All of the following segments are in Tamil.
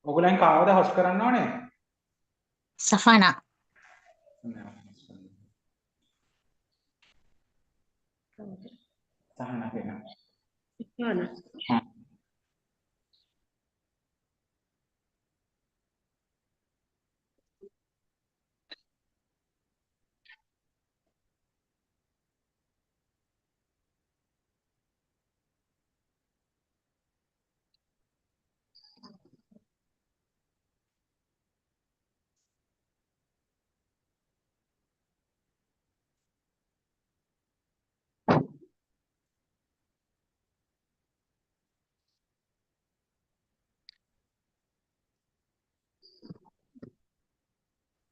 ඔගලන් කාවද හොස් කරන්න ඕනේ? සෆානා. සහනා කියනවා. සෆානා.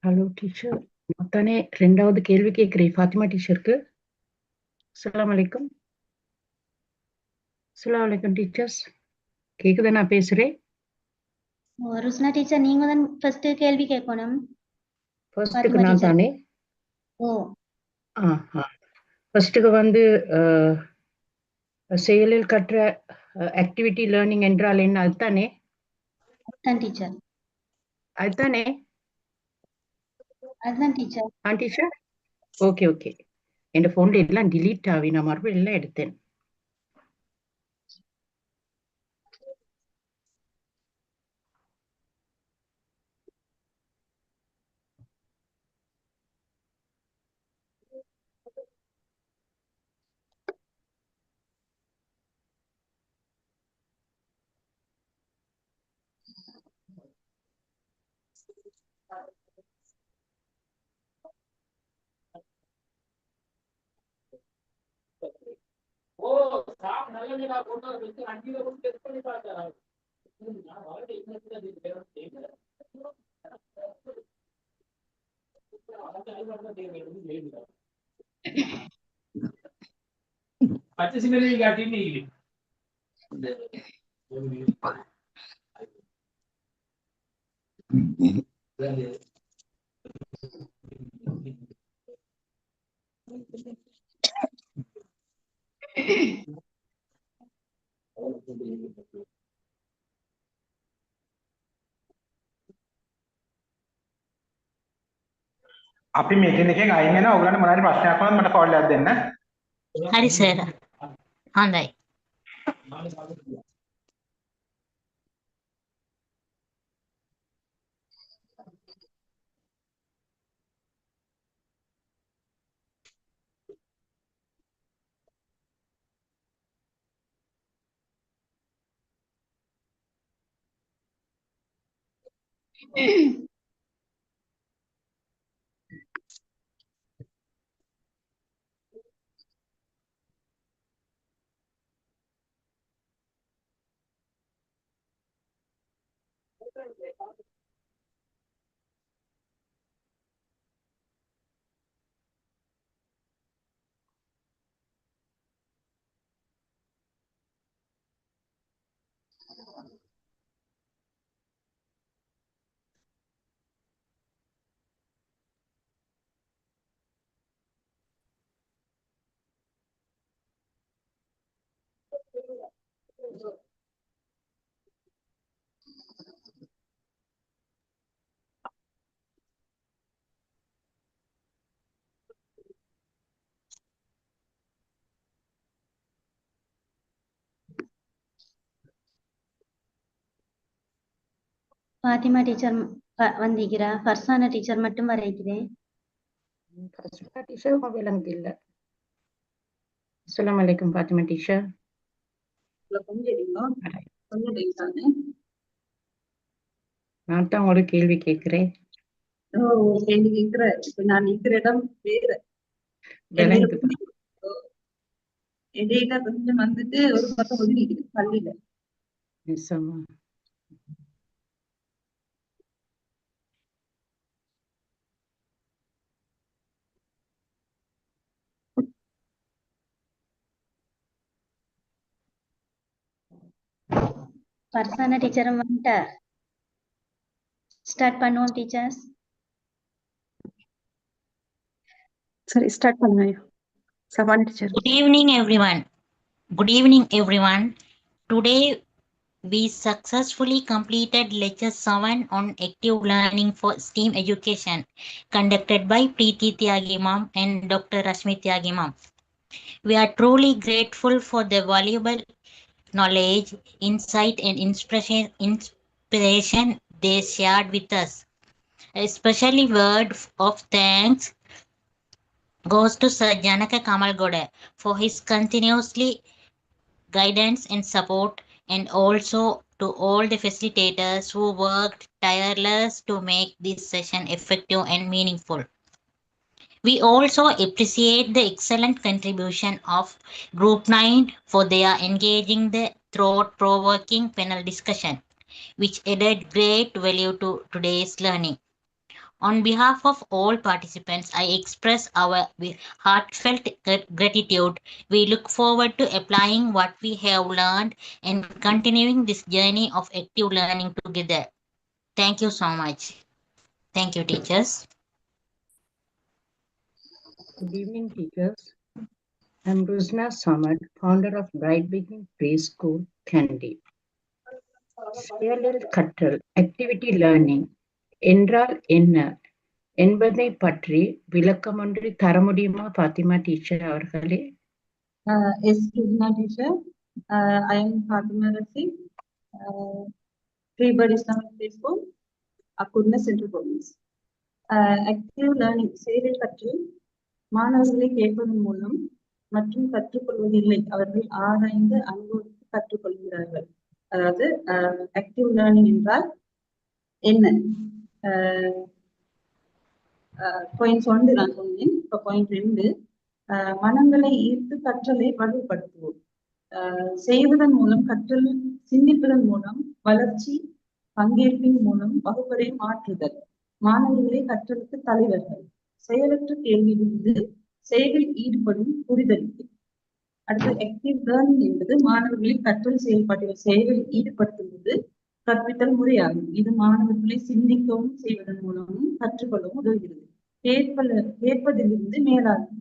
ஹலோ டீச்சர், தானே ரெண்டாவது கேள்வி கேட்குறேன் ஃபாத்திமா டீச்சருக்கு. அஸ்ஸலாமு அலைக்கும். அஸ்ஸலாமு அலைக்கும் டீச்சர்ஸ், கேக்குதா நான் பேசுறேன்? ருஸ்னா டீச்சர் நீங்க தான் ஃபர்ஸ்ட் கேள்வி கேட்கணும். ஃபர்ஸ்ட்டுக்கு ஃபாத்திமா நான் டீச்சர். தானே. ஓ ஃபர்ஸ்ட்டுக்கு வந்து செயலில் கற்ற ஆக்டிவிட்டி லேர்னிங் என்றால் என்ன, அதுதானே? அதுதான் டீச்சர். அதுதானே அதுதான் டீச்சர். டீச்சர்? Okay okay. என் ஃபோன்ல எல்லாம் டிலீட் ஆகி நான் மறுபடியும் எல்லாம் எடுத்தேன். ஓ ஸ்டாப் நல்லதுடா கொண்டு வந்து அஞ்சில கொண்டு டெஸ்ட் பண்ணி பார்த்தா நான் வாடி இன்னத்துல இது பேர் தெரியல பச்சை சின்னதை காட்டின்னு අපි මේකෙන් එකෙන් අයින් වෙනවා. ඔයගලන්ට මොනවාරි ප්‍රශ්නයක් වුණොත් මට කෝල් එකක් දෙන්න. හරි සර්. හොඳයි. ஃபாத்திமா டீச்சர் வந்திக்கிறா. ஃபர்சானா டீச்சர் மட்டும் வரைக்கிறேன். டீச்சர் விளங்குது இல்ல. அஸ்ஸலாமு அலைக்கும் ஃபாத்திமா டீச்சர். நான் தான் ஒரு கேள்வி கேட்கிறேன். கேள்வி கேட்கிற இப்ப நான் நிக்கிற இடம் வேற. விளங்குது. இடையில கொஞ்சம் வந்துட்டு ஒரு பக்கம் ஒதுங்கிக்குது பள்ளியில. நிச்சயமா. ஃபர்சானா டீச்சரும் வந்துட்டார். ஸ்டார்ட் பண்ணுவோம் டீச்சர்ஸ். சரி ஸ்டார்ட் பண்ணுங்க Sawani teacher. Good evening, everyone. Good evening, everyone. Today, we successfully completed Lecture 7 on active learning for STEAM education, conducted by Preeti Tyagi Ma'am and Dr. Rashmi Tyagi Ma'am. We are truly grateful for the valuable knowledge, insight, and inspiration they shared with us. Especially word of thanks goes to Sir Janaka Kamalgoda for his continuously guidance and support, and also to all the facilitators who worked tireless to make this session effective and meaningful. We also appreciate the excellent contribution of Group 9 for their engaging the thought-provoking panel discussion, which added great value to today's learning. On behalf of all participants, I express our heartfelt gratitude. We look forward to applying what we have learned and continuing this journey of active learning together. Thank you so much. Thank you, teachers. Good evening, teachers. I'm Ruzna Samad, founder of Bright Beginning Preschool, Kandy. செயலில் கற்றல் activity learning என்றால் என்ன என்பதை பற்றி விளக்கமொன்று தர முடியுமா ஃபாத்திமா டீச்சர் அவர்களே? Yes, Ruzna teacher. I am Fatima Rafiq, Pre-Bird Islamic Preschool, Akurna Central Province. Active learning செயலில் கற்றல் மாணவர்களை கேட்பதன் மூலம் மற்றும் கற்றுக்கொள்வதில்லை, அவர்கள் ஆராய்ந்து அனுபவித்து கற்றுக்கொள்கிறார்கள். அதாவது ஆக்டிவ் லேர்னிங் என்றால் என்ன? பாயிண்ட் 1 நான் சொன்னேன். இப்போ பாயிண்ட் 2, மனங்களை ஈர்த்து கற்றலை வலுப்படுத்துவோம். செய்வதன் மூலம் கற்றல், சிந்திப்பதன் மூலம் வளர்ச்சி, பங்கேற்பின் மூலம் வகுப்பறை மாற்றுதல், மாணவர்களை கற்றலுக்கு தலைவர்கள், செயலற்ற கேள்வியிலிருந்து செயலில் ஈடுபடும் புரிதலுக்கு. அடுத்து ஆக்டிவ் லேர்னிங் என்பது மாணவர்களை கற்றல் செயல்பாட்டில் செயலில் ஈடுபடுத்தும் போது கற்பித்தல் முறையாகும். இது மாணவர்களை சிந்திக்கவும் செய்வதன் மூலமும் கற்றுக்கொள்ளவும் உதவுகிறது. கேட்பதிலிருந்து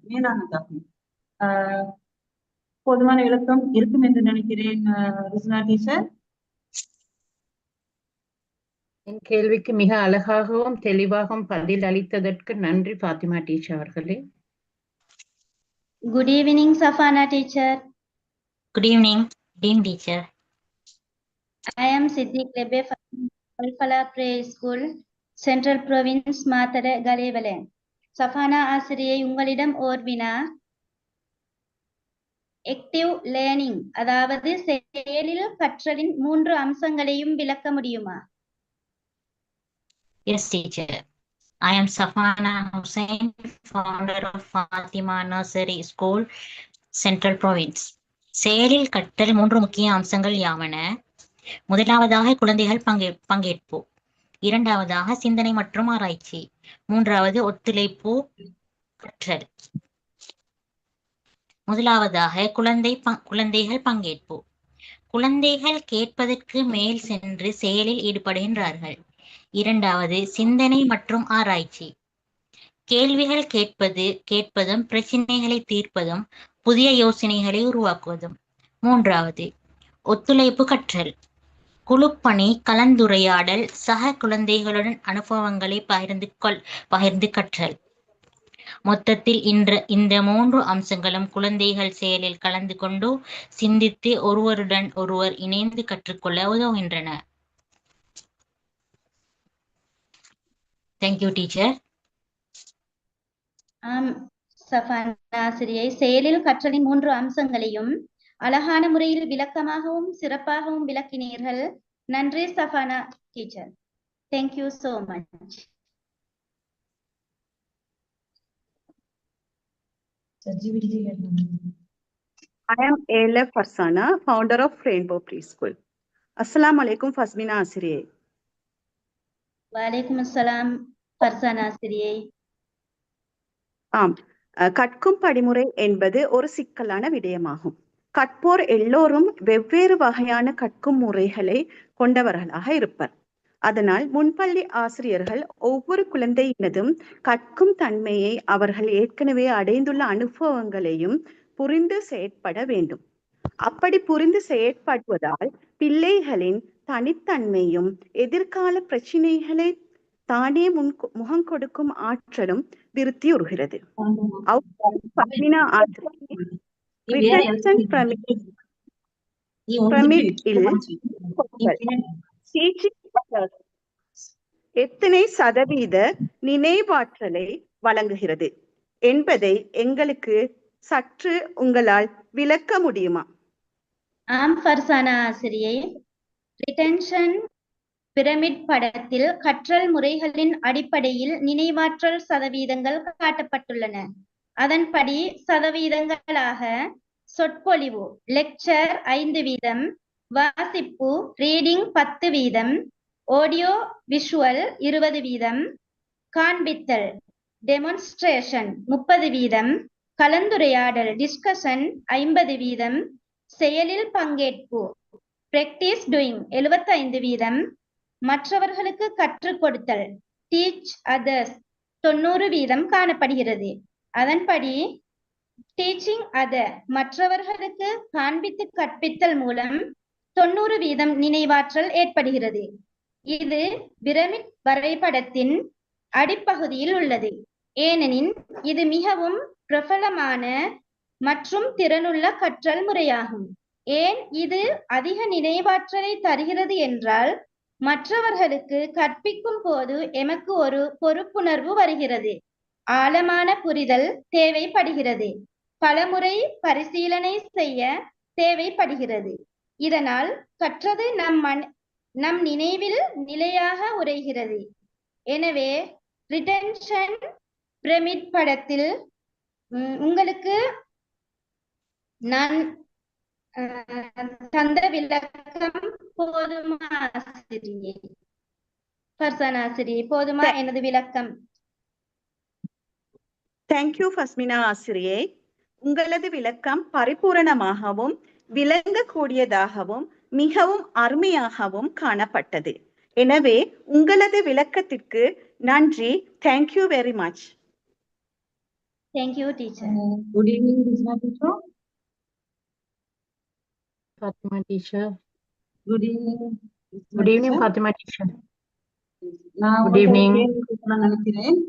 மேலானதாகும். போதுமான விளக்கம் இருக்கும் என்று நினைக்கிறேன். ருஸ்னா டீச்சர், என் கேள்விக்கு மிக அழகாகவும் தெளிவாகவும் பதில் அளித்ததற்கு நன்றி ஃபாத்திமா டீச்சர் அவர்களே. Good evening, Safana teacher. Good evening, Dean teacher. I am Siddiq Lebe from Alfala Preschool, Central Province, Matara Galevale. Safana ஆசிரியை, உங்களிடம் ஓர் வினா. ஆக்டிவ் லேர்னிங் அதாவது செயலில் கற்றலின் 3 அம்சங்களையும் விளக்க முடியுமா? Yes, teacher. I am Safana Hussain, founder of Fatima Nursery School, Central Province. செயலில் கற்றல் 3 முக்கிய அம்சங்கள் யாவன? முதலாவதாக குழந்தைகள் பங்கேற்பு, இரண்டாவதாக சிந்தனை மற்றும் ஆராய்ச்சி, மூன்றாவது ஒத்துழைப்பு கற்றல். முதலாவதாக குழந்தைகள் பங்கேற்பு. குழந்தைகள் கேட்பதற்கு மேல் சென்று செயலில் ஈடுபடுகின்றார்கள். இரண்டாவது சிந்தனை மற்றும் ஆராய்ச்சி, கேள்விகள் கேட்பதும் பிரச்சனைகளை தீர்ப்பதும் புதிய யோசனைகளை உருவாக்குவதும். மூன்றாவது ஒத்துழைப்பு கற்றல், குழுப்பணி, கலந்துரையாடல், சக குழந்தைகளுடன் அனுபவங்களை பகிர்ந்து கற்றல். மொத்தத்தில் இந்த 3 அம்சங்களும் குழந்தைகள் செயலில் கலந்து கொண்டு சிந்தித்து ஒருவருடன் ஒருவர் இணைந்து கற்றுக்கொள்ள உதவுகின்றன. Thank you, teacher. சஃபானா ஆசிரியை, செயலில் கற்றலின் 3 அம்சங்களையும் அழகான முறையில் விளக்கமாகவும் சிறப்பாகவும் விளக்கினீர்கள். நன்றி Safana teacher. Thank you so much. I am ALF Farsana, founder of Rainbow Preschool. Assalamu alaikum Fasmina Asiriye. வலைக்கும் அஸ்ஸலாம் ஃபர்சானா ஆசிரியை. ஆம், கற்கும் படிமுறை என்பது ஒரு சிக்கலான விடயமாகும். கற்போர் எல்லோரும் வெவ்வேறு வகையான கற்கும் முறைகளை கொண்டவர்களாக இருப்பர். அதனால் முன்பள்ளி ஆசிரியர்கள் ஒவ்வொரு குழந்தையினதும் கற்கும் தன்மையை அவர்கள் ஏற்கனவே அடைந்துள்ள அனுபவங்களையும் புரிந்து செயற்பட வேண்டும். அப்படி புரிந்து செயற்படுவதால் பிள்ளைகளின் தனித்தன்மையும் எதிர்கால பிரச்சினைகளை தானே முகம் கொடுக்கும் ஆற்றலும் விருத்தியுறுகிறது. எத்தனை சதவீத நினைவாற்றலை வழங்குகிறது என்பதை எங்களுக்கு சற்று உங்களால் விளக்க முடியுமா? ஆம் ஃபர்சானா ஆசிரியை. ரிட்டென்ஷன் பிரமிட் படத்தில் கற்றல் முறைகளின் அடிப்படையில் நினைவாற்றல் சதவீதங்கள் காட்டப்பட்டுள்ளன. அதன்படி சதவீதங்களாக சொற்பொழிவு லெக்சர் 5 வீதம், வாசிப்பு ரீடிங் 10 வீதம், ஆடியோ விஷுவல் 20 வீதம், காண்பித்தல் டெமான்ஸ்ட்ரேஷன் 30 வீதம், கலந்துரையாடல் டிஸ்கஷன் 50 வீதம், செயலில் பங்கேற்பு பிராக்டிஸ் டூயிங் 75 வீதம், மற்றவர்களுக்கு கற்றுக் கொடுத்தல் டீச் அதர்ஸ் 90 வீதம் காணப்படுகிறது. அதன்படி டீச்சிங் அதர் மற்றவர்களுக்கு காண்பித்து கற்பித்தல் மூலம் 90 வீதம் நினைவாற்றல் ஏற்படுகிறது. இது பிரமிட் வரைபடத்தின் அடிப்பகுதியில் உள்ளது. ஏனெனில் இது மிகவும் பிரபலமான மற்றும் திறனுள்ள கற்றல் முறையாகும். ஏன் இது அதிக நினைவாற்றலை தருகிறது என்றால், மற்றவர்களுக்கு கற்பிக்கும் போது எமக்கு ஒரு பொறுப்புணர்வு வருகிறது, ஆழமான புரிதல் தேவைப்படுகிறது, பலமுறை பரிசீலனை செய்ய தேவைப்படுகிறது. இதனால் கற்றது நம் நினைவில் நிலையாக உரைகிறது. எனவே ரிட்டென்ஷன் பிரமிட் படத்தில் உங்களுக்கு நான் தந்த விளக்கம் போதுமா ஆசிரியை? ஃபர்சானா ஆசிரியை, போதுமா எனது விளக்கம்? தேங்க்யூ ஃபஸ்மினா ஆசிரியை. உங்களது விளக்கம் பரிபூரணமாகவும் விளங்கக்கூடியதாகவும் மிகவும் அருமையாகவும் காணப்பட்டது. எனவே உங்களது விளக்கத்திற்கு நன்றி. Thank you very much. Thank you teacher. Good evening, Krishna teacher. Fatima teacher. Good evening. Krishna Good evening, teacher. Fatima teacher. நான் Good உங்களுக்கு evening. கேள்வி கேட்கணும்னு நினைக்கிறேன்.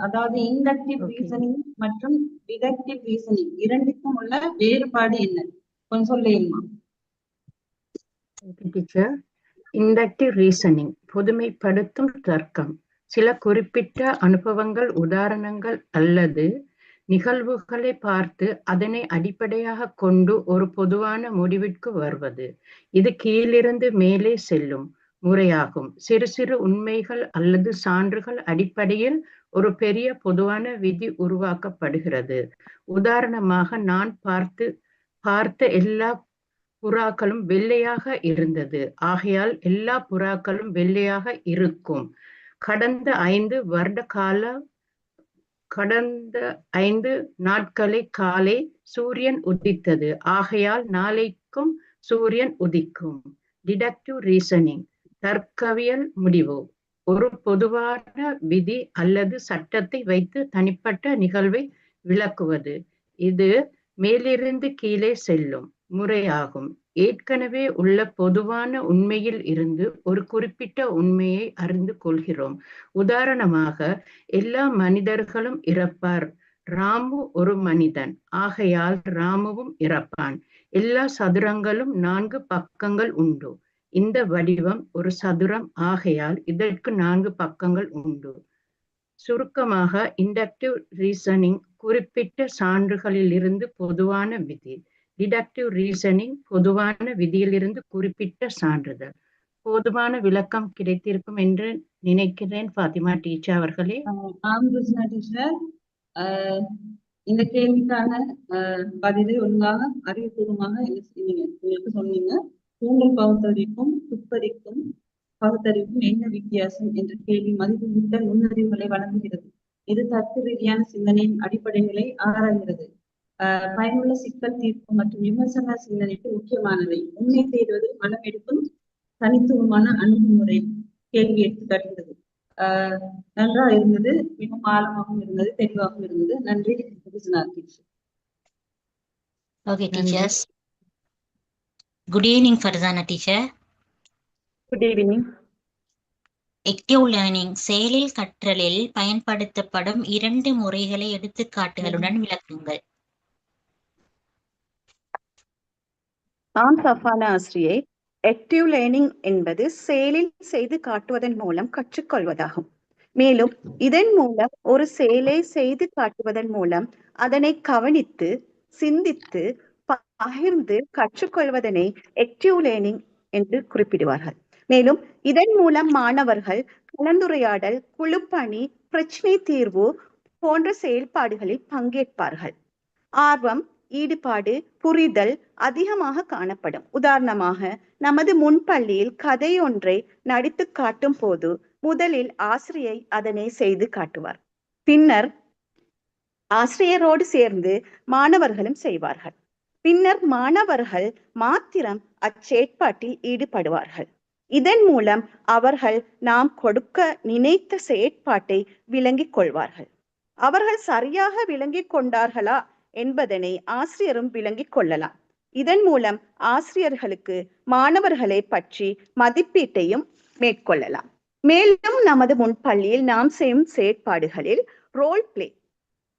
அதாவது இண்டக்டிவ் Okay. ரீசனிங் மற்றும் டிடக்டிவ் ரீசனிங் இரண்டுக்கும் உள்ள வேறுபாடு என்ன கொஞ்சம் சொல்லுமா? Okay, teacher. Inductive reasoning பொதுமைப்படுத்தும் தர்க்கம் சில குறிப்பிட்ட அனுபவங்கள், உதாரணங்கள் அல்லது நிகழ்வுகளை பார்த்து அதனை அடிப்படையாக கொண்டு ஒரு பொதுவான முடிவிற்கு வருவது. இது கீழிருந்து மேலே செல்லும் முறையாகும். சிறு சிறு உண்மைகள் அல்லது சான்றுகள் அடிப்படையில் ஒரு பெரிய பொதுவான விதி உருவாக்கப்படுகிறது. உதாரணமாக, நான் பார்த்த எல்லா புறாக்களும் வெள்ளையாக இருந்தது, ஆகையால் எல்லா புறாக்களும் வெள்ளையாக இருக்கும். கடந்த 5 நாட்களை காலை சூரியன் உதித்தது, ஆகையால் நாளைக்கும் சூரியன் உதிக்கும். டிடக்டிவ் ரீசனிங் தர்க்கவியல் முடிவு ஒரு பொதுவான விதி அல்லது சட்டத்தை வைத்து தனிப்பட்ட நிகழ்வை விளக்குவது. இது மேலிருந்து கீழே செல்லும் முறையாகும். ஏற்கனவே உள்ள பொதுவான உண்மையில் இருந்து ஒரு குறிப்பிட்ட உண்மையை அறிந்து கொள்கிறோம். உதாரணமாக, எல்லா மனிதர்களும் இறப்பார், ராமு ஒரு மனிதன், ஆகையால் ராமுவும் இறப்பான். எல்லா சதுரங்களும் 4 பக்கங்கள் உண்டு, இந்த வடிவம் ஒரு சதுரம், ஆகையால் இதற்கு 4 பக்கங்கள் உண்டு. சுருக்கமாக, இண்டக்டிவ் ரீசனிங் குறிப்பிட்ட சான்றுகளிலிருந்து பொதுவான விதி, டிடக்டிவ் ரீசனிங் பொதுவான விதியிலிருந்து குறிப்பிட்ட சான்றுகள். போதுமான விளக்கம் கிடைத்திருக்கும் என்று நினைக்கிறேன் ஃபாத்திமா டீச்சர் அவர்களே. ஆம் கிருஷ்ணா டீச்சர். இந்த கேள்விக்கான பதிலை ஒழுங்காக அறிவுபூர்வமாக உங்களுக்கு சொன்னீங்க. தூண்டல் பகுத்தறிவுக்கும் துப்பறிக்கும் பகுத்தறிவுக்கும் என்ன வித்தியாசம் என்ற கேள்வி மதிப்புமிக்க நுண்ணறிவுகளை வழங்குகிறது. இது தர்க்க ரீதியான சிந்தனையின் அடிப்படைகளை ஆராய்கிறது. பயனுள்ள சிக்கல் தீர்ப்பு மற்றும் விமர்சன சிந்தனைக்கு முக்கியமானவை. உண்மை தேடுவது மனம் எடுக்கும் தனித்துவமான அணுகுமுறை கேள்வி எடுத்து காட்டுகிறது. நன்றா இருந்தது, மிகவும் ஆழமாகவும் இருந்தது, தெளிவாகவும் இருந்தது. நன்றி teacher. Okay, teachers. Good evening, Farzana teacher. Good evening. Active learning செயலில் கற்றலில் பயன்படுத்தப்படும் 2 முறைகளை எடுத்துக்காட்டுகளுடன் விளக்குங்கள். சஃபானா ஆசிரியை. ஆக்டிவ் லேர்னிங் என்பது செயலில் செய்து காட்டுவதன் மூலம் கற்றுக்கொள்வதாகும். மேலும் இதன் மூலம் ஒரு செயலை செய்து காட்டுவதன் மூலம் அதனை கவனித்து சிந்தித்து பகிர்ந்து கற்றுக்கொள்வதனை ஆக்டிவ் லேர்னிங் என்று குறிப்பிடுவார்கள். மேலும் இதன் மூலம் மாணவர்கள் கலந்துரையாடல், குழுப்பணி, பிரச்சனை தீர்வு போன்ற செயல்பாடுகளில் பங்கேற்பார்கள். ஆர்வம், ஈடுபாடு, புரிதல் அதிகமாக காணப்படும். உதாரணமாக, நமது முன்பள்ளியில் கதை ஒன்றை நடித்து காட்டும் போது முதலில் ஆசிரியை அதனை செய்து காட்டுவார். பின்னர் ஆசிரியரோடு சேர்ந்து மாணவர்களும் செய்வார்கள். பின்னர் மாணவர்கள் மாத்திரம் அச்செயற்பாட்டில் ஈடுபடுவார்கள். இதன் மூலம் அவர்கள் நாம் கொடுக்க நினைத்த செயற்பாட்டை விளங்கிக் கொள்வார்கள். அவர்கள் சரியாக விளங்கிக் கொண்டார்களா என்பதனை ஆசிரியரும் விளங்கிக் கொள்ளலாம். இதன் மூலம் ஆசிரியர்களுக்கு மாணவர்களை பற்றி மதிப்பீட்டையும் மேற்கொள்ளலாம். மேலும் நமது முன்பள்ளியில் நாம் செய்யும் செயற்பாடுகளில் ரோல் பிளே,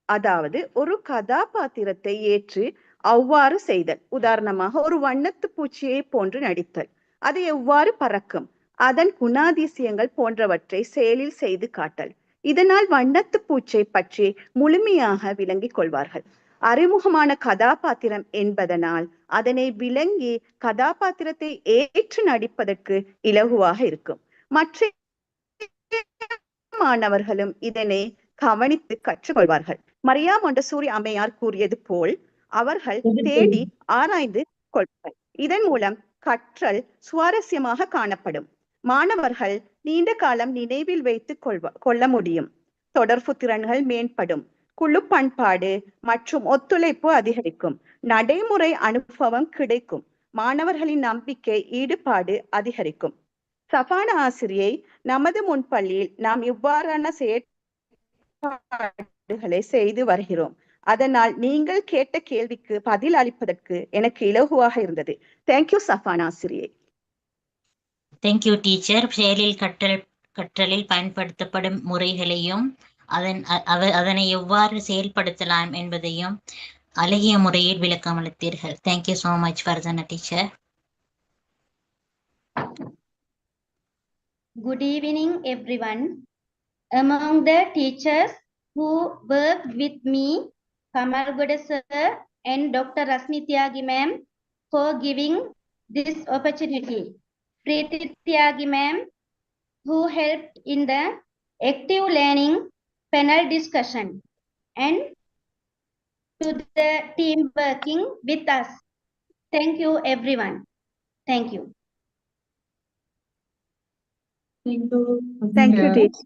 அதாவது ஒரு கதாபாத்திரத்தை ஏற்று அவ்வாறு செய்தல். உதாரணமாக, ஒரு வண்ணத்து பூச்சியை போன்று நடித்தல், அது எவ்வாறு பறக்கும், அதன் குணாதிசயங்கள் போன்றவற்றை செயலில் செய்து காட்டல். இதனால் வண்ணத்து பூச்சை பற்றி முழுமையாக விளங்கிக் கொள்வார்கள். அறிமுகமான கதாபாத்திரம் என்பதனால் அதனை விளங்கி கதாபாத்திரத்தை ஏற்று நடிப்பதற்கு இலகுவாக இருக்கும். மற்ற மாணவர்களும் இதனை கவனித்து கற்றுக்கொள்வார்கள். மரியா மொண்டசூரி அம்மையார் கூறியது போல் அவர்கள் தேடி ஆராய்ந்து கொள்வார்கள். இதன் மூலம் கற்றல் சுவாரஸ்யமாக காணப்படும். மாணவர்கள் நீண்ட காலம் நினைவில் வைத்து கொள்ள முடியும். தொடர்பு திறன்கள் மேம்படும். குழு பண்பாடு மற்றும் ஒத்துழைப்பு அதிகரிக்கும். நடைமுறை அனுபவம் கிடைக்கும். மாணவர்களின் நம்பிக்கை, ஈடுபாடு அதிகரிக்கும். சஃபானா ஆசிரியை, நமது முன்பள்ளியில் நாம் இவ்வாறான செயற்பாடுகளை செய்து வருகிறோம். அதனால் நீங்கள் கேட்ட கேள்விக்கு பதில் அளிப்பதற்கு எனக்கு இலகுவாக இருந்தது. தேங்க்யூ சஃபானா ஆசிரியை. Thank you teacher. செயலில் கற்றலில் பயன்படுத்தப்படும் முறைகளையும் அதனை எவ்வாறு செயல்படுத்தலாம் என்பதையும் அழகிய முறையில் விளக்கமளித்தீர்கள். Thank you so much, Farzana teacher. Good evening, everyone. Among the teachers who worked with me, Kamalgoda sir and Dr. Rasmi Tyagi ma'am for giving this opportunity. Preeti Tyagi ma'am, who helped in the active learning panel discussion, and to the team working with us. Thank you, everyone. Thank you. Thank you. Thank you, teacher.